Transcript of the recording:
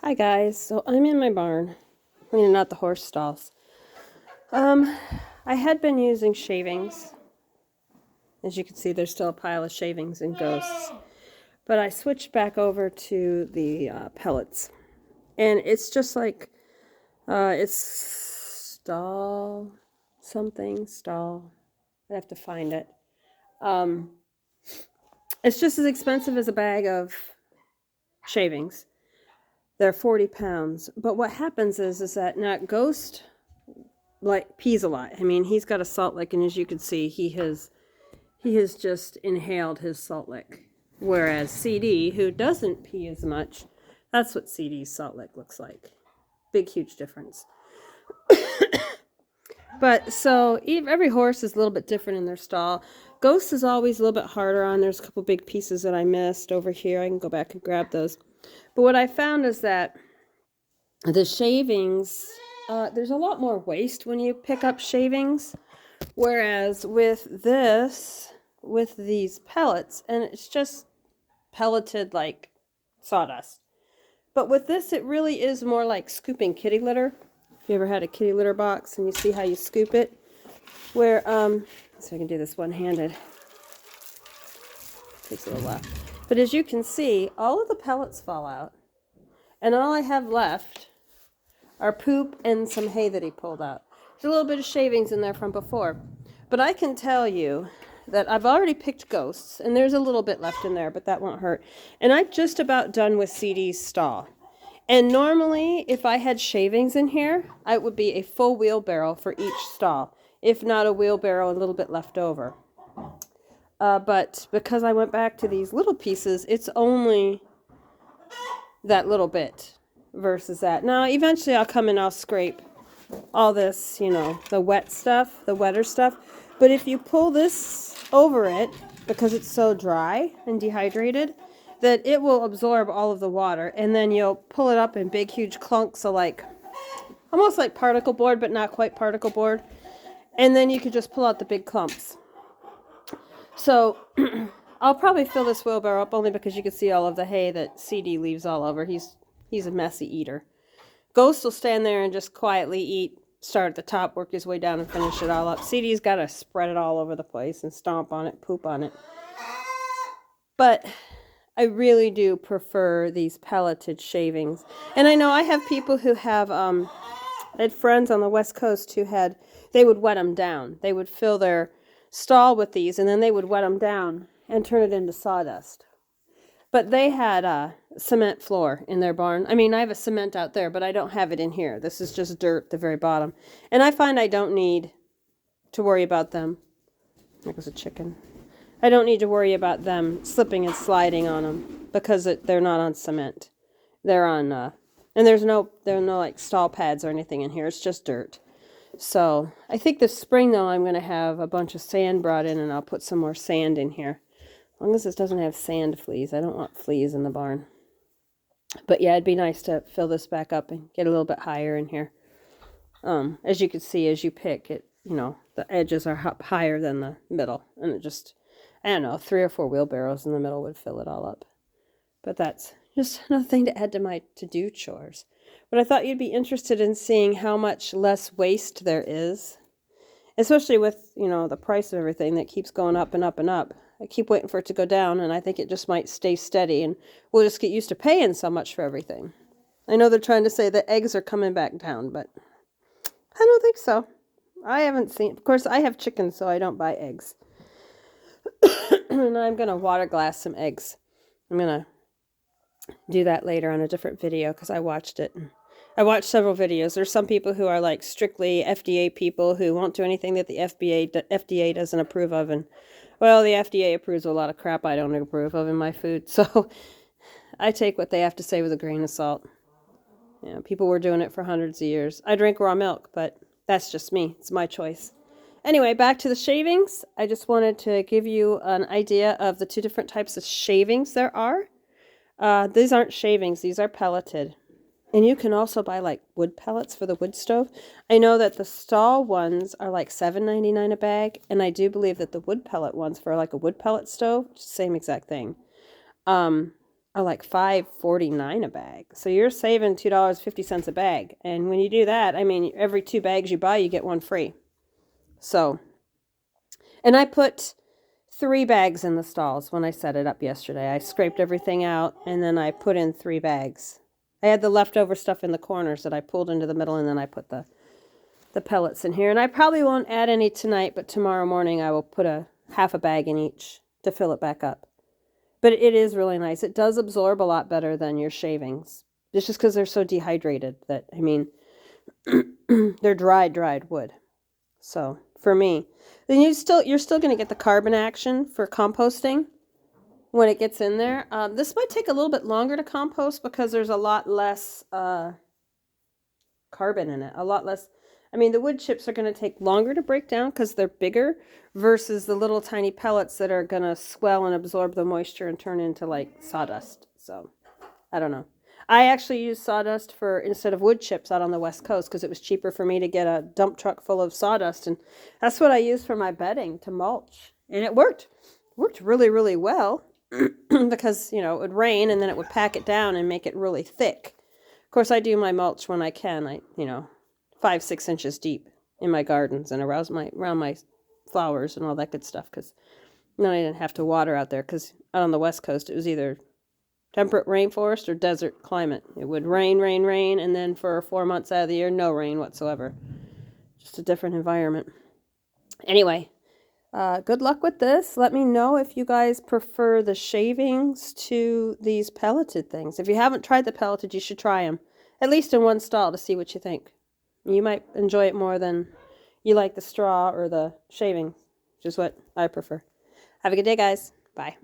Hi guys, so I'm in my barn. I mean, not the horse stalls. I had been using shavings. As you can see, there's still a pile of shavings and ghosts. But I switched back over to the pellets. And it's just like, it's stall. I have to find it. Um, it's just as expensive as a bag of shavings. They're 40 pounds. But what happens is that now Ghost like pees a lot. I mean, he's got a salt lick, and as you can see, he has just inhaled his salt lick. Whereas CD, who doesn't pee as much, that's what CD's salt lick looks like. Big, huge difference. But so every horse is a little bit different in their stall. Ghost is always a little bit harder on. There's a couple big pieces that I missed over here. I can go back and grab those. But what I found is that the shavings, there's a lot more waste when you pick up shavings. Whereas with these pellets, and it's just pelleted like sawdust. But with this, it really is more like scooping kitty litter. If you ever had a kitty litter box and you see how you scoop it, where, so I can do this one-handed. Takes a little while. But as you can see, all of the pellets fall out. And all I have left are poop and some hay that he pulled out. There's a little bit of shavings in there from before. But I can tell you that I've already picked ghosts, and there's a little bit left in there, but that won't hurt. And I'm just about done with CD's stall. And normally, if I had shavings in here, it would be a full wheelbarrow for each stall, if not a wheelbarrow and a little bit left over. But because I went back to these little pieces, it's only that little bit versus that. Now, eventually I'll come and I'll scrape all this, the wet stuff, the wetter stuff. But if you pull this over it, because it's so dry and dehydrated, that it will absorb all of the water. And then you'll pull it up in big, huge clunks, so like, almost like particle board, but not quite particle board. And then you could just pull out the big clumps. So I'll probably fill this wheelbarrow up only because you can see all of the hay that CD leaves all over. He's a messy eater. Ghost will stand there and just quietly eat, start at the top, work his way down and finish it all up. CD's got to spread it all over the place and stomp on it, poop on it. But I really do prefer these pelleted shavings. And I know I have people who have, I had friends on the West Coast who they would wet them down. They would fill their stall with these, and then they would wet them down and turn it into sawdust. But they had a cement floor in their barn. I mean, I have a cement out there, but I don't have it in here. This is just dirt at the very bottom. And I find I don't need to worry about them. There goes a chicken. I don't need to worry about them slipping and sliding on them because they're not on cement. They're on, and there are no like stall pads or anything in here. It's just dirt. So I think this spring though, I'm going to have a bunch of sand brought in, and I'll put some more sand in here. As long as this doesn't have sand fleas. I don't want fleas in the barn. But yeah, it'd be nice to fill this back up and get a little bit higher in here. As you can see, as you pick it, the edges are up higher than the middle. And it just, I don't know, 3 or 4 wheelbarrows in the middle would fill it all up. But that's just another thing to add to my to-do chores. But I thought you'd be interested in seeing how much less waste there is. Especially with, the price of everything that keeps going up and up and up. I keep waiting for it to go down, and I think it just might stay steady, and we'll just get used to paying so much for everything. I know they're trying to say that eggs are coming back down, but I don't think so. I haven't seen... Of course, I have chickens, so I don't buy eggs. And I'm going to water glass some eggs. I'm going to do that later on a different video because I watched it. I watched several videos. There's some people who are like strictly FDA people who won't do anything that the FDA doesn't approve of. And, well, the FDA approves of a lot of crap I don't approve of in my food. So I take what they have to say with a grain of salt. People were doing it for hundreds of years. I drink raw milk, but that's just me. It's my choice. Anyway, back to the shavings. I just wanted to give you an idea of the 2 different types of shavings there are. These aren't shavings. These are pelleted. And you can also buy like wood pellets for the wood stove. I know that the stall ones are like $7.99 a bag. And I do believe that the wood pellet ones for like a wood pellet stove, same exact thing, are are like $5.49 a bag. So you're saving $2.50 a bag. And when you do that, I mean, every 2 bags you buy, you get 1 free. So, and I put 3 bags in the stalls when I set it up yesterday. I scraped everything out and then I put in 3 bags. I had the leftover stuff in the corners that I pulled into the middle, and then I put the pellets in here. And I probably won't add any tonight, but tomorrow morning I will put a half a bag in each to fill it back up. But it is really nice. It does absorb a lot better than your shavings. It's just because they're so dehydrated that, I mean, they're dried wood. So for me, then you're still going to get the carbon action for composting when it gets in there. This might take a little bit longer to compost because there's a lot less carbon in it. A lot less. I mean, the wood chips are going to take longer to break down because they're bigger versus the little tiny pellets that are going to swell and absorb the moisture and turn into like sawdust. So I don't know. I actually used sawdust instead of wood chips out on the West Coast because it was cheaper for me to get a dump truck full of sawdust. And that's what I used for my bedding to mulch. And it worked. It worked really, really well because, you know, it would rain and then it would pack it down and make it really thick. Of course, I do my mulch when I can. 5-6 inches deep in my gardens and around my flowers and all that good stuff, because then I didn't have to water out there, because out on the West Coast it was either temperate rainforest or desert climate. It would rain, and then for 4 months out of the year, no rain whatsoever. Just a different environment. Anyway, good luck with this. Let me know if you guys prefer the shavings to these pelleted things. If you haven't tried the pelleted, you should try them, at least in one stall, to see what you think. You might enjoy it more than you like the straw or the shaving, which is what I prefer. Have a good day, guys. Bye.